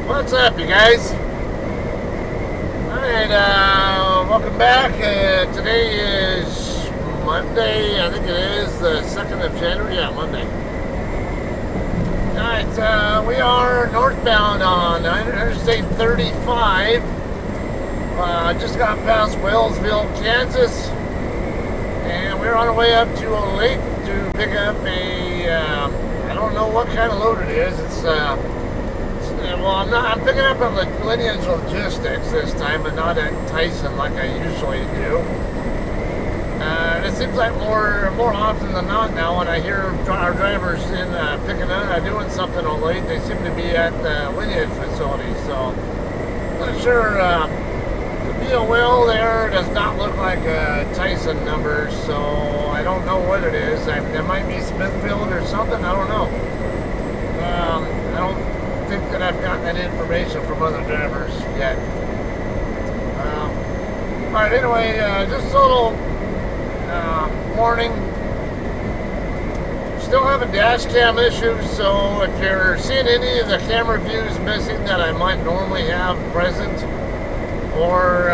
What's up, you guys? Alright, welcome back. Today is Monday, I think it is, the 2nd of January. Yeah, Monday. Alright, we are northbound on Interstate 35. Just got past Wellsville, Kansas. And we're on our way up to Olathe to pick up a, I don't know what kind of load it is. I'm picking up at Lineage Logistics this time, but not at Tyson like I usually do. And it seems like more often than not now when I hear our drivers in picking up, doing something on late, they seem to be at the Lineage facility. So I'm not sure. The BOL there does not look like a Tyson number, so I don't know what it is. There might be Smithfield or something. I don't know. I don't think that I've gotten that information from other drivers yet. Alright, anyway, just a little warning. Still having Dashcam issues, so if you're seeing any of the camera views missing that I might normally have present, or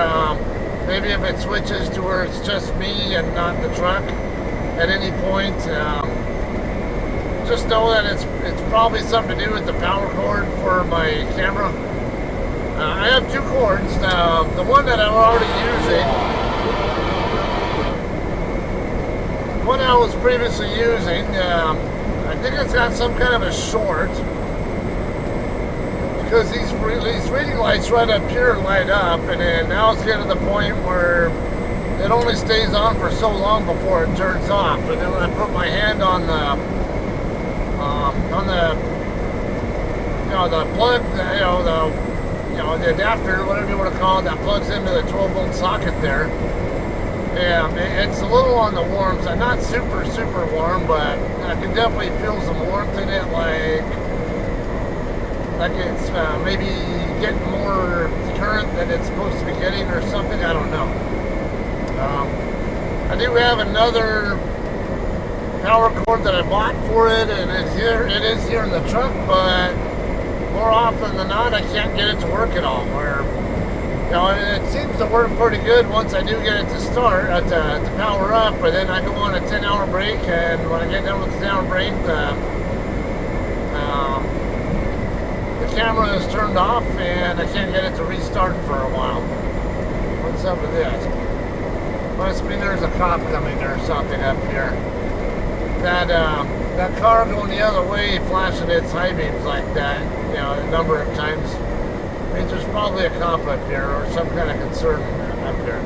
maybe if it switches to where it's just me and not the truck at any point, just know that it's probably something to do with the power cord for my camera. I have two cords. The one that I'm already using, the one I was previously using, I think it's got some kind of a short, because these reading lights right up here light up, and then now it's getting to the point where it only stays on for so long before it turns off. And then when I put my hand on the plug, the adapter, whatever you want to call it, that plugs into the 12-volt socket there. Yeah, it's a little on the warm side, not super warm, but I can definitely feel some warmth in it, like it's maybe getting more current than it's supposed to be getting or something. I don't know. I do have another power cord that I bought for it, and it is here in the truck, but more often than not I can't get it to work at all. It seems to work pretty good once I do get it to start, to power up, but then I go on a 10-hour break, and when I get done with the 10-hour break, the camera is turned off and I can't get it to restart for a while. What's up with this? Must mean there's a cop coming or something up here. That car going the other way, flashing its high beams like that, a number of times, means there's probably a cop up here or some kind of concern up here.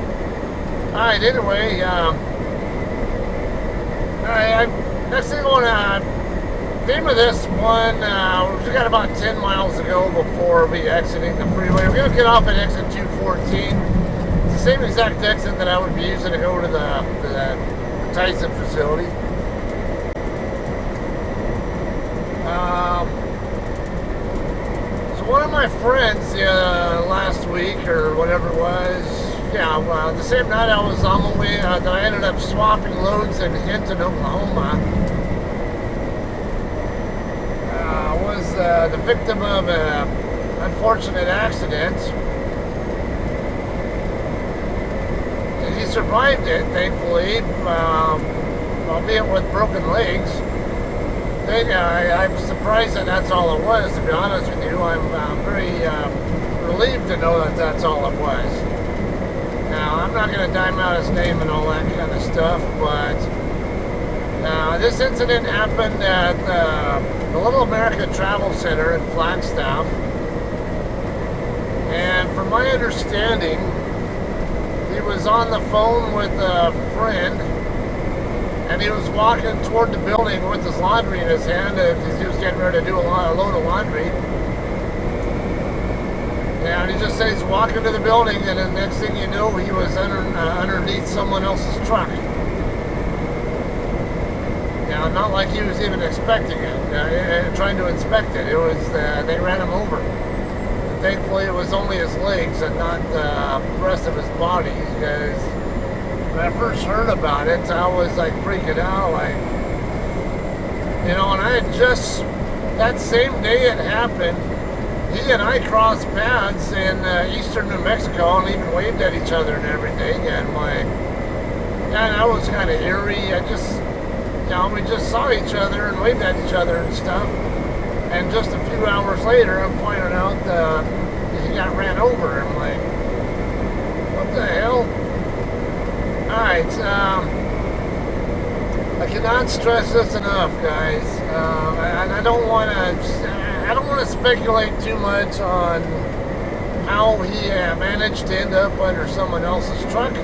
Alright, anyway, next thing I want to name of this one, we got about 10 miles to go before we exiting the freeway. We're going to get off at exit 214. It's the same exact exit that I would be using to go to the Tyson facility. So one of my friends last week or whatever it was, the same night I was on my way, that I ended up swapping loads in Hinton, Oklahoma, was the victim of an unfortunate accident. And he survived it, thankfully, albeit with broken legs. I'm surprised that that's all it was, to be honest with you. I'm very relieved to know that that's all it was. Now, I'm not going to dime out his name and all that kind of stuff, but this incident happened at the Little America Travel Center in Flagstaff. And from my understanding, he was on the phone with a friend, and he was walking toward the building with his laundry in his hand because he was getting ready to do a load of laundry. And he just says he's walking to the building, and the next thing you know, he was underneath someone else's truck. Now, not like he was even expecting it, trying to inspect it. It was they ran him over. And thankfully, it was only his legs and not the rest of his body, because when I first heard about it, I was like freaking out, and I had just, that same day it happened, he and I crossed paths in eastern New Mexico and even waved at each other and everything. And yeah, that was kind of eerie. We just saw each other and waved at each other and stuff. And just a few hours later, I'm finding out he got ran over. I'm like, what the hell? Alright, I cannot stress this enough, guys. And I don't want to speculate too much on how he managed to end up under someone else's truck.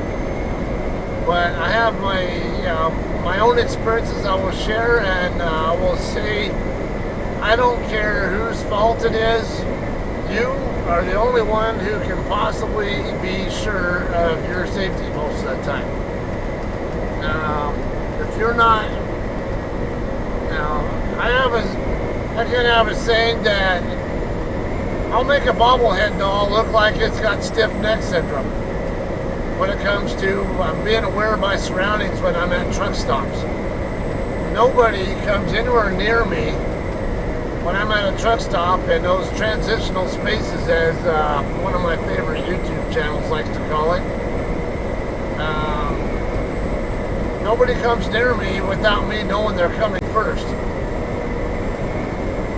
But I have my own experiences I will share, and I will say I don't care whose fault it is. You are the only one who can possibly be sure of your safety most of the time. If you're not, I can have a saying that I'll make a bobblehead doll look like it's got stiff neck syndrome when it comes to being aware of my surroundings when I'm at truck stops. Nobody comes anywhere near me when I'm at a truck stop in those transitional spaces, as one of my favorite YouTube channels likes to call it. Nobody comes near me without me knowing they're coming first.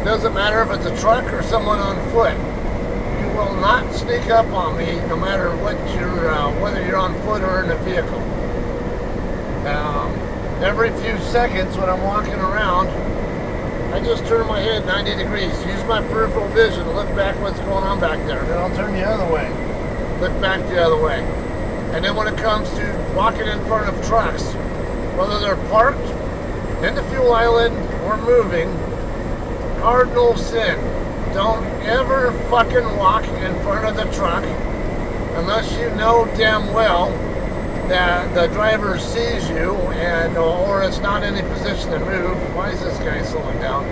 Doesn't matter if it's a truck or someone on foot. You will not sneak up on me, no matter what whether you're on foot or in a vehicle. Every few seconds when I'm walking around, I just turn my head 90 degrees, use my peripheral vision to look back what's going on back there. Then I'll turn the other way, look back the other way. And then when it comes to walking in front of trucks, whether they're parked in the fuel island or moving, cardinal sin. Don't ever fucking walk in front of the truck unless you know damn well that the driver sees you and or is not in a position to move. Why is this guy slowing down?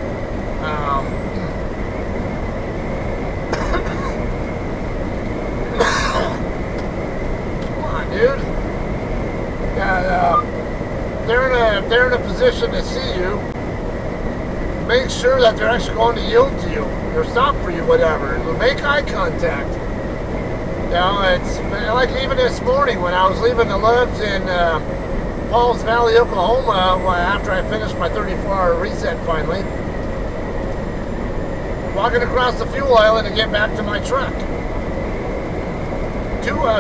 Come on, dude. If they're in a position to see you, make sure that they're actually going to yield to you or stop for you, whatever. Make eye contact. It's like even this morning when I was leaving the Loves in Pauls Valley, Oklahoma, after I finished my 34-hour reset finally, walking across the fuel island to get back to my truck.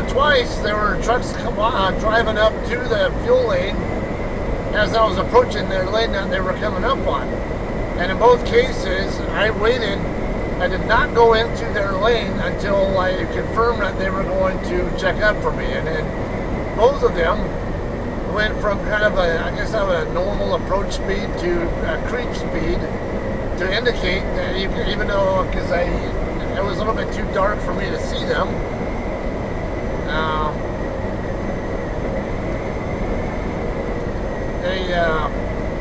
Twice there were trucks driving up to the fuel lane as I was approaching their lane that they were coming up on. And in both cases, I waited. I did not go into their lane until I confirmed that they were going to check up for me. And then both of them went from kind of a normal approach speed to a creep speed to indicate that even though, because it was a little bit too dark for me to see them,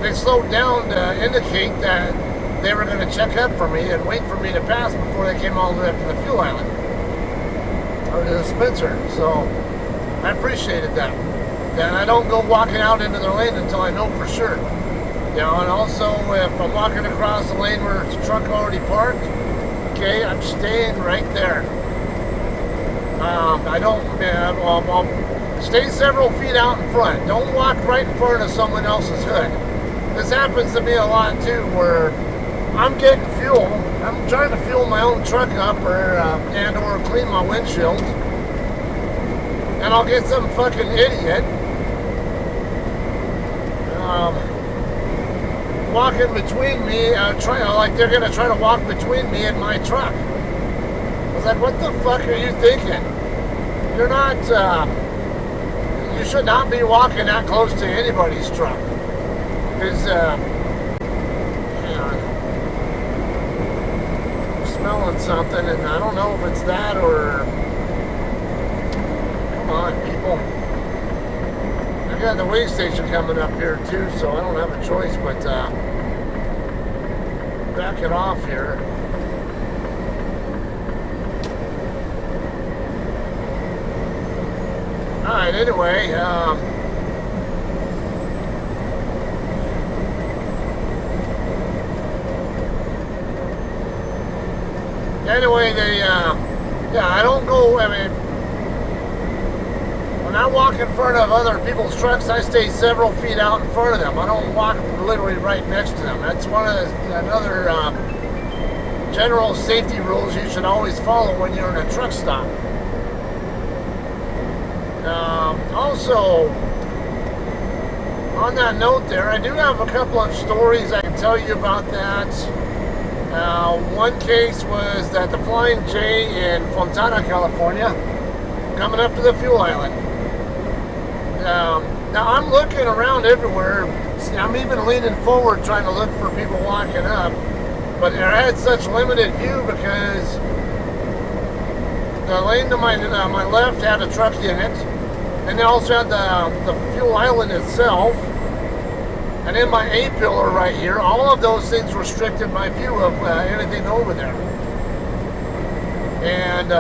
they slowed down to indicate that they were going to check up for me and wait for me to pass before they came all the way up to the fuel island or to the dispenser. So I appreciated that. And I don't go walking out into their lane until I know for sure. And also if I'm walking across the lane where it's a truck already parked, okay, I'm staying right there. I'll stay several feet out in front. Don't walk right in front of someone else's hood. This happens to me a lot too, where I'm getting fuel. I'm trying to fuel my own truck up or clean my windshield, and I'll get some fucking idiot walking between me, like they're gonna try to walk between me and my truck. I was like, what the fuck are you thinking? You're not, you should not be walking that close to anybody's truck. Because, I'm smelling something, and I don't know if it's that or, come on, people. I got the weigh station coming up here, too, so I don't have a choice but, back it off here. Alright, anyway, Anyway, yeah, I don't go, I mean, when I walk in front of other people's trucks, I stay several feet out in front of them. I don't walk literally right next to them. That's one of another general safety rules you should always follow when you're in a truck stop. Also, on that note there, I do have a couple of stories I can tell you about that. One case was at the Flying J in Fontana, California, coming up to the fuel island. Now I'm looking around everywhere. I'm even leaning forward trying to look for people walking up, but I had such limited view because the lane to my left had a truck in it, and they also had the fuel island itself. And in my A-pillar right here, all of those things restricted my view of anything over there. And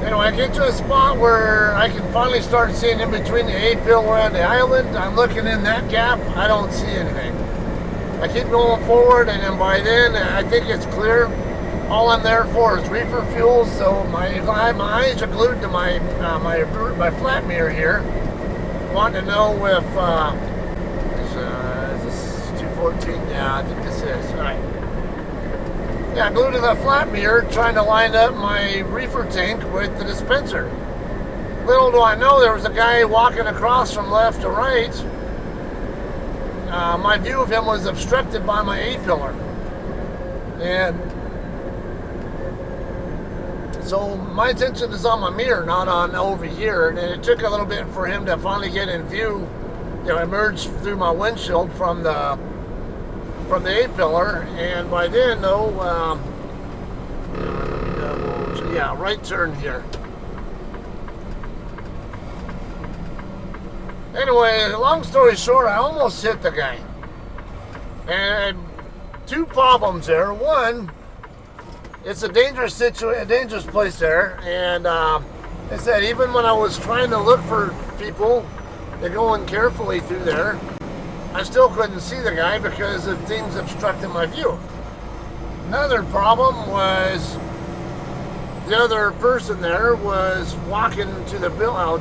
anyway, I get to a spot where I can finally start seeing in between the A-pillar and the island. I'm looking in that gap. I don't see anything. I keep going forward, and then by then, I think it's clear. All I'm there for is reefer fuel, so my eyes are glued to my flat mirror here. Want to know if is this 214? Yeah, I think this is. All right. Yeah, glued to the flat mirror, trying to line up my reefer tank with the dispenser. Little do I know, there was a guy walking across from left to right. My view of him was obstructed by my A-pillar, and so my attention is on my mirror, not on over here. And it took a little bit for him to finally get in view, emerge through my windshield from the A-pillar. And by then, though, yeah, right turn here. Anyway, long story short, I almost hit the guy. And two problems there. One, it's a dangerous place there, and I said even when I was trying to look for people to go in carefully through there, I still couldn't see the guy because of things obstructing my view. Another problem was the other person there was walking to the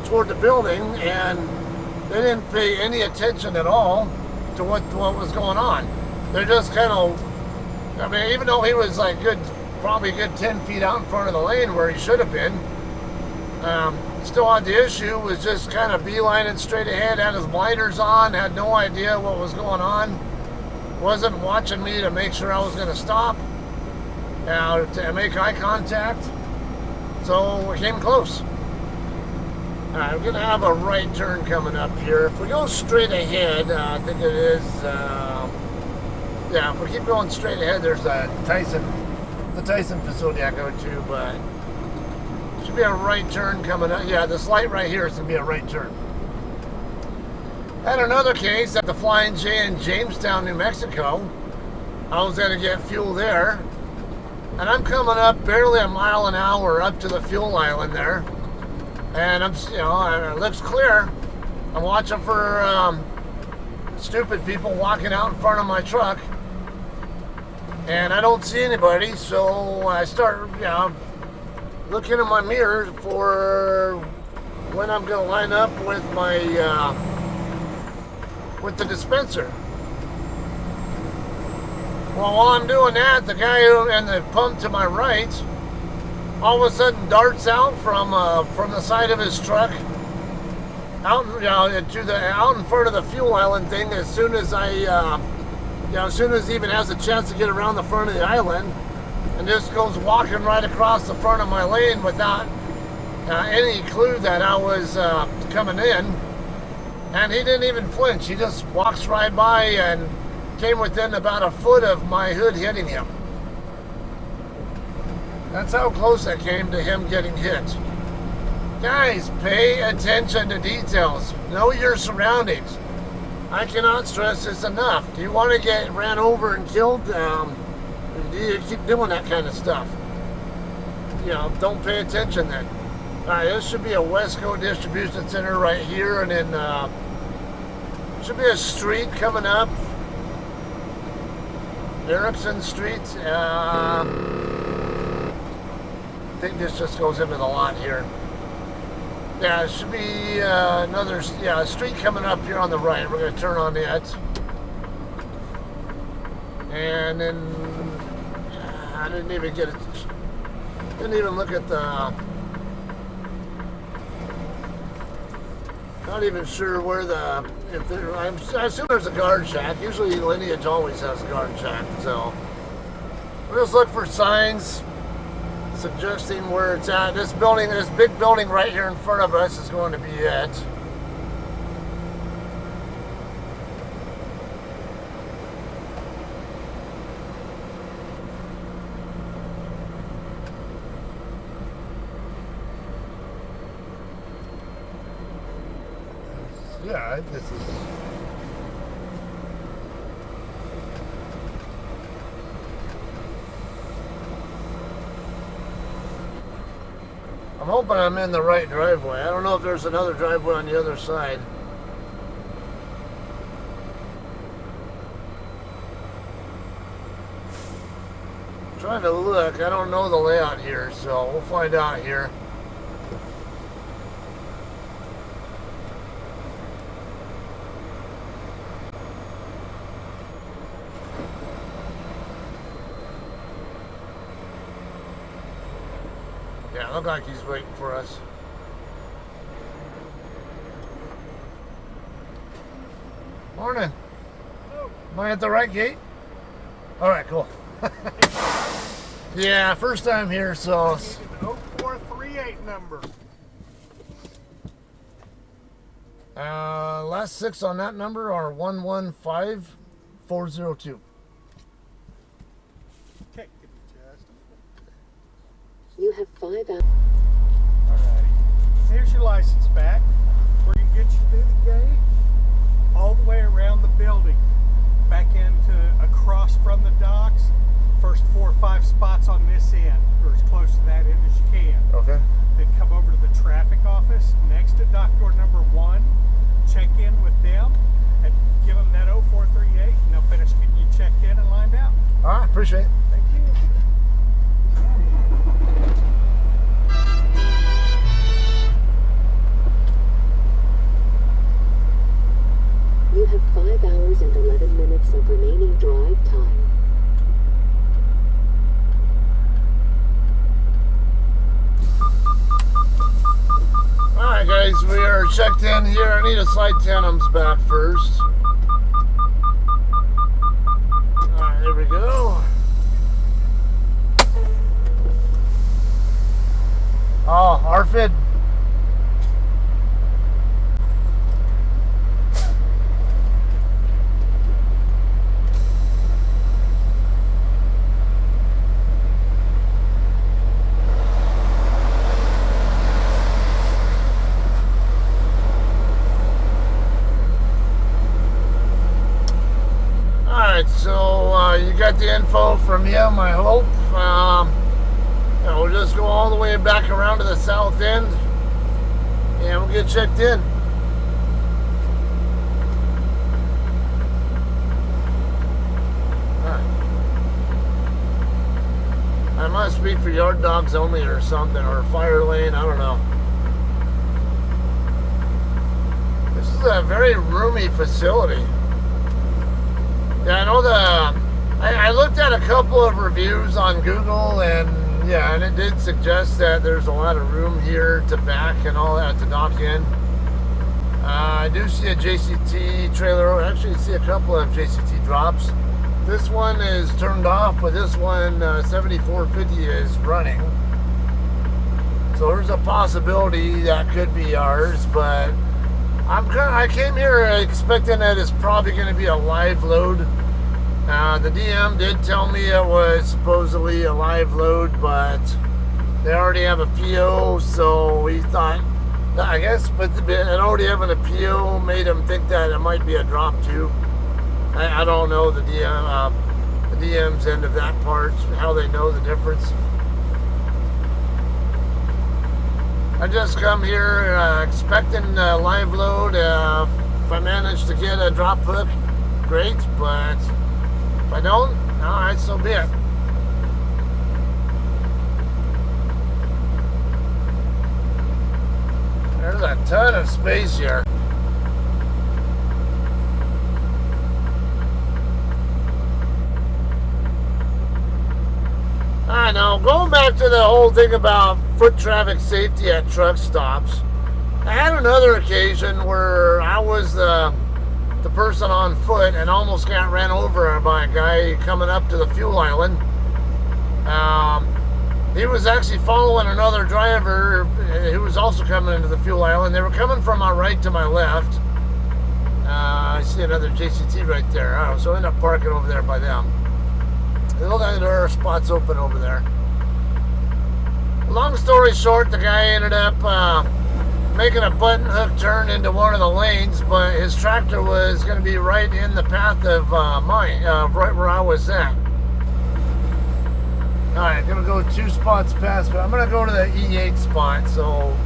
toward the building, and they didn't pay any attention at all to what was going on. They're just kind of, I mean, even though he was like probably a good 10 feet out in front of the lane where he should have been. Still on the issue, was just kind of beelining straight ahead, had his blinders on, had no idea what was going on, wasn't watching me to make sure I was going to stop, to make eye contact, so we came close. I'm going to have a right turn coming up here. If we go straight ahead, I think it is, yeah, if we keep going straight ahead, there's the Tyson facility I go to, but should be a right turn coming up. Yeah, this light right here is going to be a right turn. Had another case at the Flying J in Jamestown, New Mexico. I was going to get fuel there, and I'm coming up barely a mile an hour up to the fuel island there, and it looks clear. I'm watching for stupid people walking out in front of my truck, and I don't see anybody, so I start, looking in my mirror for when I'm going to line up with my, with the dispenser. Well, while I'm doing that, the guy in the pump to my right, all of a sudden darts out from the side of his truck, out in front of the fuel island thing. As soon as as soon as he even has a chance to get around the front of the island, and just goes walking right across the front of my lane without any clue that I was coming in. And he didn't even flinch. He just walks right by and came within about a foot of my hood hitting him. That's how close I came to him getting hit. Guys, pay attention to details. Know your surroundings. I cannot stress this enough. Do you want to get ran over and killed? Do you keep doing that kind of stuff? Don't pay attention then. Alright, this should be a Westco distribution center right here, and then should be a street coming up. Erickson Street. I think this just goes into the lot here. Yeah, it should be another street coming up here on the right. We're going to turn on it. And then I didn't even get it. Didn't even look at the. Not even sure where the. If there, I assume there's a guard shack. Usually Lineage always has a guard shack. So we'll just look for signs suggesting where it's at. This building, this big building right here in front of us is going to be it. Yeah, this is. I'm hoping I'm in the right driveway. I don't know if there's another driveway on the other side. I'm trying to look. I don't know the layout here, so we'll find out here. Yeah, look like he's waiting for us. Morning. Hello. Am I at the right gate? All right, cool. Yeah, first time here, so. An 0438 number. Last 6 on that number are 115402. Okay, give it just a minute. You have 5 hours. Alright. Here's your license back. We're going to get you through the gate, all the way around the building, back into across from the docks. First 4 or 5 spots on this end, or as close to that end as you can. Okay. Then come over to the traffic office next to dock door number 1. Check in with them and give them that 0438, and they'll finish getting you checked in and lined out. All right, appreciate it. Thank you. You have 5 hours and 11 minutes of remaining drive time. Alright guys, we are checked in here. I need to slide Tandem's back first. Alright, here we go. Oh, RFID. So you got the info from him, I hope. We'll just go all the way back around to the south end and we'll get checked in. I must be for yard dogs only or something, or fire lane, I don't know. This is a very roomy facility. Yeah, I know I looked at a couple of reviews on Google, and yeah, and it did suggest that there's a lot of room here to back and all that to dock in. I do see a JCT trailer. I actually see a couple of JCT drops. This one is turned off, but this one 7450 is running. So there's a possibility that could be ours, but I came here expecting that it's probably going to be a live load. The DM did tell me it was supposedly a live load, but they already have a PO, so we thought, I guess, but already having a PO made them think that it might be a drop too. I don't know the DM's end of that part, how they know the difference. I just come here expecting a live load. If I manage to get a drop hook, great, but if I don't, Alright, so be it. There's a ton of space here. I know, going back to the whole thing about foot traffic safety at truck stops, I had another occasion where I was the person on foot and almost got ran over by a guy coming up to the fuel island. He was actually following another driver who was also coming into the fuel island. They were coming from my right to my left. I see another JCT right there. So I ended up parking over there by them. It looked like there are spots open over there. Long story short, the guy ended up making a button hook turn into one of the lanes, but his tractor was going to be right in the path of mine, right where I was at. Alright, gonna go 2 spots past, but I'm gonna go to the E8 spot, so.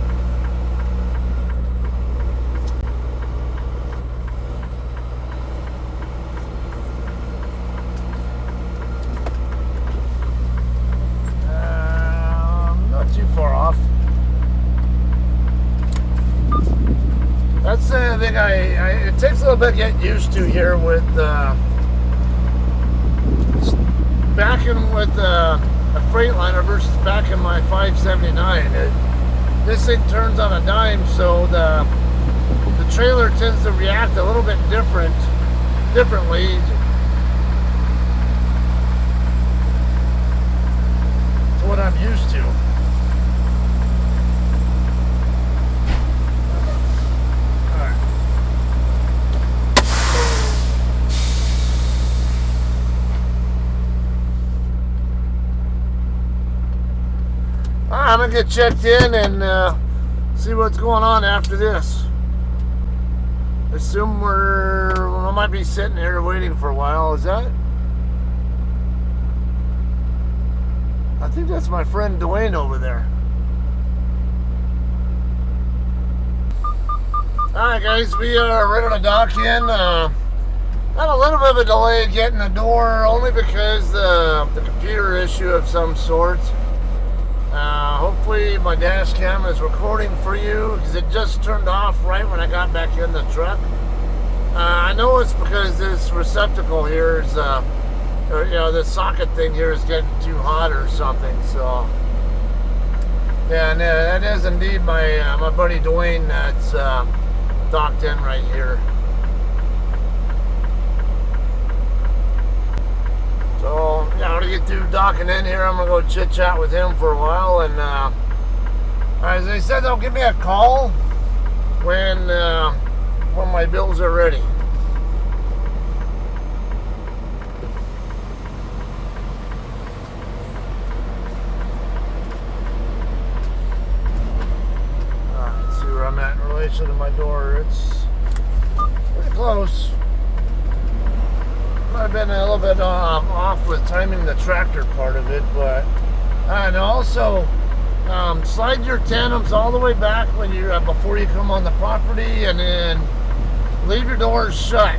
Not too far off. That's the thing it takes a little bit to get used to here with backing with a Freightliner versus backing my 579. This thing turns on a dime, so the trailer tends to react a little bit differently. To what I'm used to. I'm gonna get checked in and see what's going on after this. Assume I might be sitting here waiting for a while. Is that? I think that's my friend Dwayne over there. Alright guys, we are ready to dock in. Had a little bit of a delay getting the door, only because the computer issue of some sort. Hopefully my dash cam is recording for you, because it just turned off right when I got back in the truck. I know it's because this receptacle here is, this socket thing here is getting too hot or something. So, yeah, and that is indeed my my buddy Dwayne that's docked in right here. So, yeah, I'm going to get through docking in here. I'm going to go chit-chat with him for a while. And as they said, they'll give me a call when my bills are ready. Let's see where I'm at in relation to my door. It's pretty close. Might have been a little bit off with timing the tractor part of it, but and also slide your tandems all the way back when you before you come on the property, and then leave your doors shut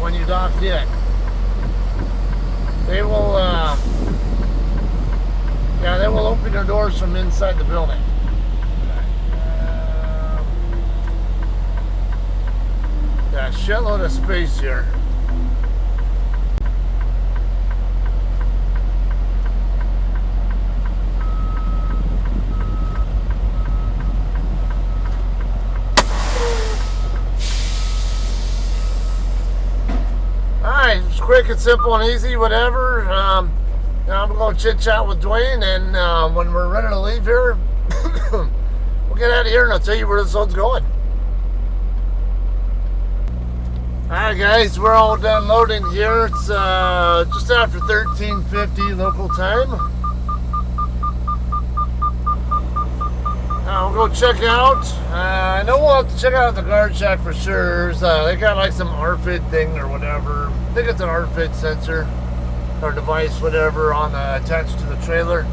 when you dock in. They will they will open your doors from inside the building. Yeah, shitload of space here. It's quick and simple and easy, whatever. I'm going to chit chat with Dwayne, and when we're ready to leave here, we'll get out of here and I'll tell you where this road's going. Alright guys, we're all done loading here. It's just after 13:50 local time. We'll go check out. I know we'll have to check out the guard shack for sure. They got like some RFID thing or whatever. I think it's an RFID sensor or device, whatever, on attached to the trailer.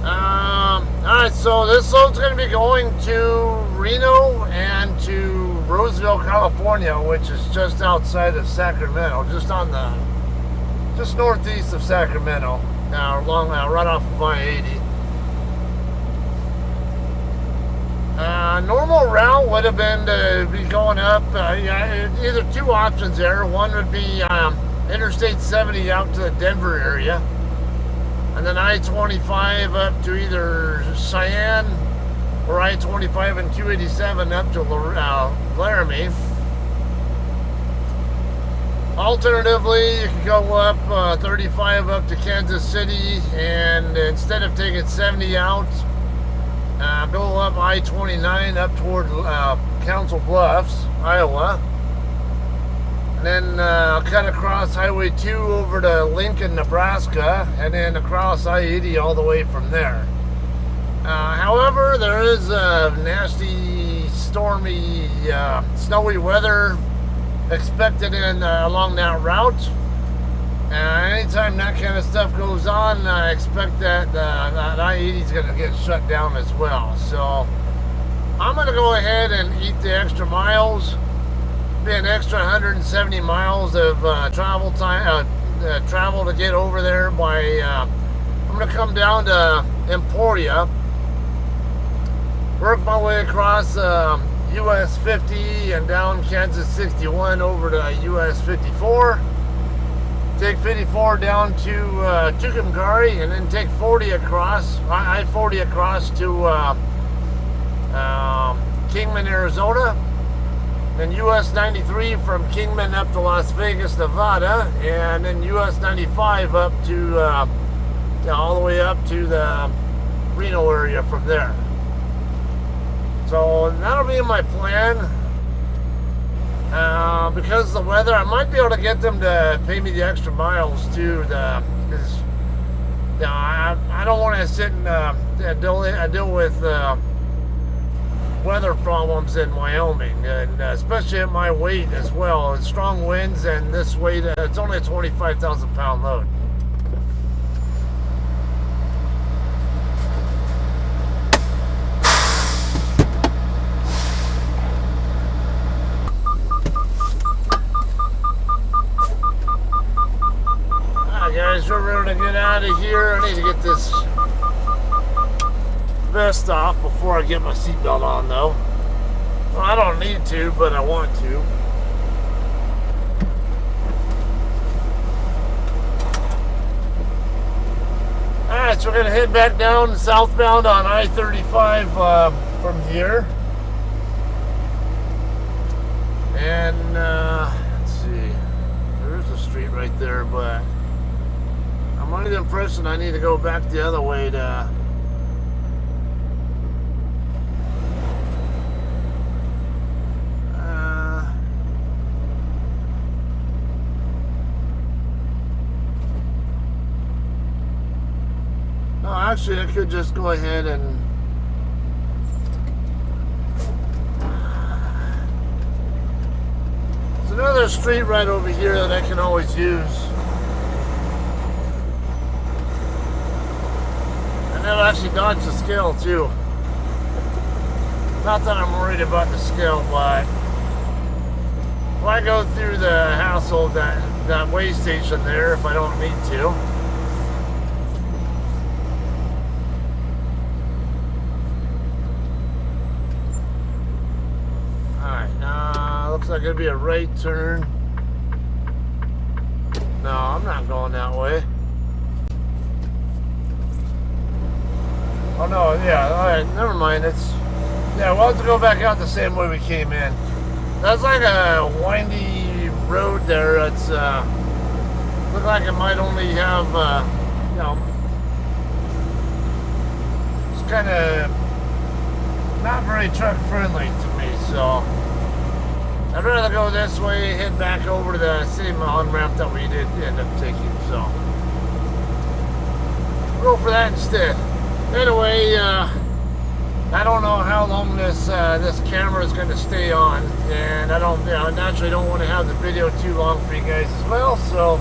Alright, so this load's going to be going to Reno and to Roseville, California, which is just outside of Sacramento, just northeast of Sacramento, right off of I-80. Normal route would have been to be going up, either two options there. One would be Interstate 70 out to the Denver area, and then I-25 up to either Cheyenne or I-25 and 287 up to Laramie. Alternatively, you could go up 35 up to Kansas City, and instead of taking 70 out, go up I-29 up toward Council Bluffs, Iowa, and then cut across Highway 2 over to Lincoln, Nebraska, and then across I-80 all the way from there. However, there is nasty, stormy, snowy weather expected along that route. Anytime that kind of stuff goes on, I expect that I-80 is going to get shut down as well. So I'm going to go ahead and eat the extra miles. Be an extra 170 miles of travel time, travel to get over there by. I'm going to come down to Emporia, work my way across US 50 and down Kansas 61 over to US 54. Take 54 down to Tucumcari, and then take 40 across, I-40 across to Kingman, Arizona. Then US 93 from Kingman up to Las Vegas, Nevada, and then US 95 up to all the way up to the Reno area from there. So that'll be my plan. Because of the weather, I might be able to get them to pay me the extra miles too. Because I don't want to sit and deal with weather problems in Wyoming, and especially at my weight as well. It's strong winds, and this weight, it's only a 25,000 pound load. Guys, we're ready to get out of here. I need to get this vest off before I get my seatbelt on, though. Well, I don't need to, but I want to. Alright, so we're going to head back down southbound on I-35 from here. And, let's see. There's a street right there, but I'm under the impression I need to go back the other way to no, actually I could just go ahead and there's another street right over here that I can always use. And that'll actually dodge the scale too. Not that I'm worried about the scale, but why go through the hassle of that way station there if I don't need to? Alright, looks like it'll be a right turn. No, I'm not going that way. Oh no, yeah, alright, never mind. Yeah, we'll have to go back out the same way we came in. That's like a windy road there. It's look like it might only have it's kind of not very truck friendly to me, so I'd rather go this way, head back over to the same on-ramp that we did end up taking, so we'll go for that instead. Anyway, I don't know how long this camera is going to stay on, and I naturally don't want to have the video too long for you guys as well. So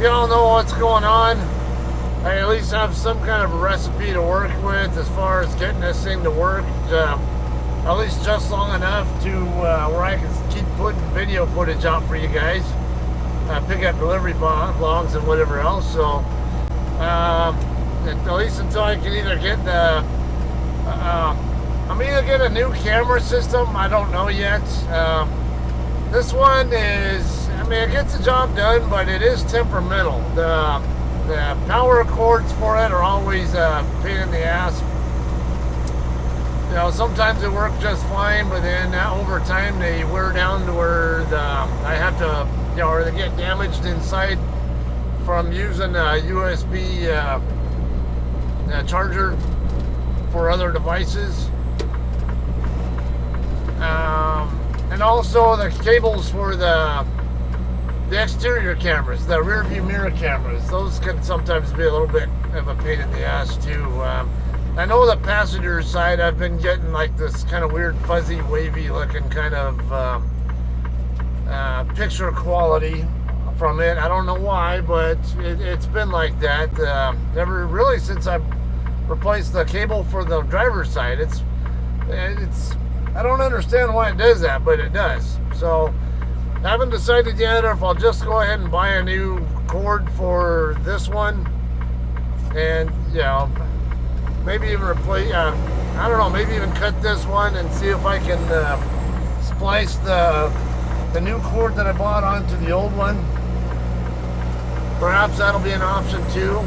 you all know what's going on. I at least have some kind of a recipe to work with as far as getting this thing to work. at least just long enough to where I can keep putting video footage out for you guys, pick up delivery vlogs and whatever else. So at least until I can either get the I'm either get a new camera system, I don't know yet. This one is, I mean, it gets the job done, but it is temperamental. The power cords for it are always a pain in the ass. You know, sometimes they work just fine, but then over time they wear down to where I have to, you know, or they get damaged inside from using a USB charger for other devices. And also the cables for the exterior cameras, the rear view mirror cameras, those can sometimes be a little bit of a pain in the ass too. I know the passenger side, I've been getting like this kind of weird fuzzy wavy looking kind of picture quality from it. I don't know why, but it's been like that ever really since I replaced the cable for the driver's side. It's I don't understand why it does that, but it does. So I haven't decided yet if I'll just go ahead and buy a new cord for this one, and you know, maybe even replace, I don't know, maybe even cut this one and see if I can splice the new cord that I bought onto the old one. Perhaps that'll be an option too.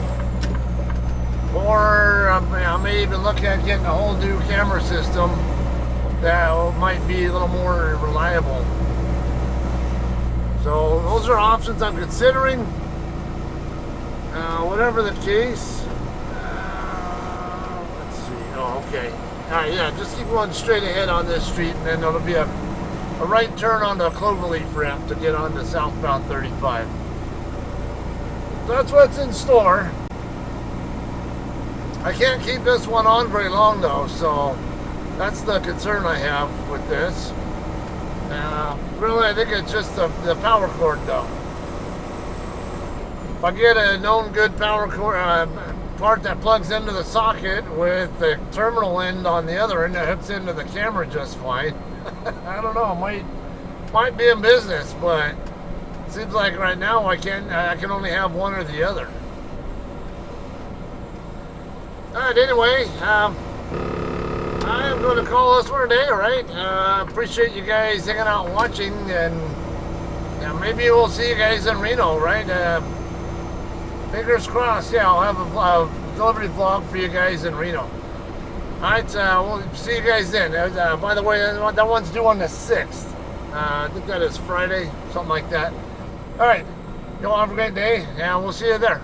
Or I may even look at getting a whole new camera system that might be a little more reliable. So those are options I'm considering. Whatever the case. Let's see. Oh, okay. Alright, yeah, just keep going straight ahead on this street, and then there'll be a right turn onto a Cloverleaf ramp to get onto southbound 35. So that's what's in store. I can't keep this one on very long though, so that's the concern I have with this. Really, I think it's just the power cord though. If I get a known good power cord part that plugs into the socket with the terminal end on the other end that hooks into the camera just fine, I don't know, might be in business, but it seems like right now I can only have one or the other. Alright, anyway, I am going to call this one a day, right? Appreciate you guys hanging out and watching, and yeah, maybe we'll see you guys in Reno, right? Fingers crossed, yeah, I'll have a delivery vlog for you guys in Reno. Alright, we'll see you guys then. By the way, that one's due on the 6th. I think that is Friday, something like that. Alright, you all have a great day, and we'll see you there.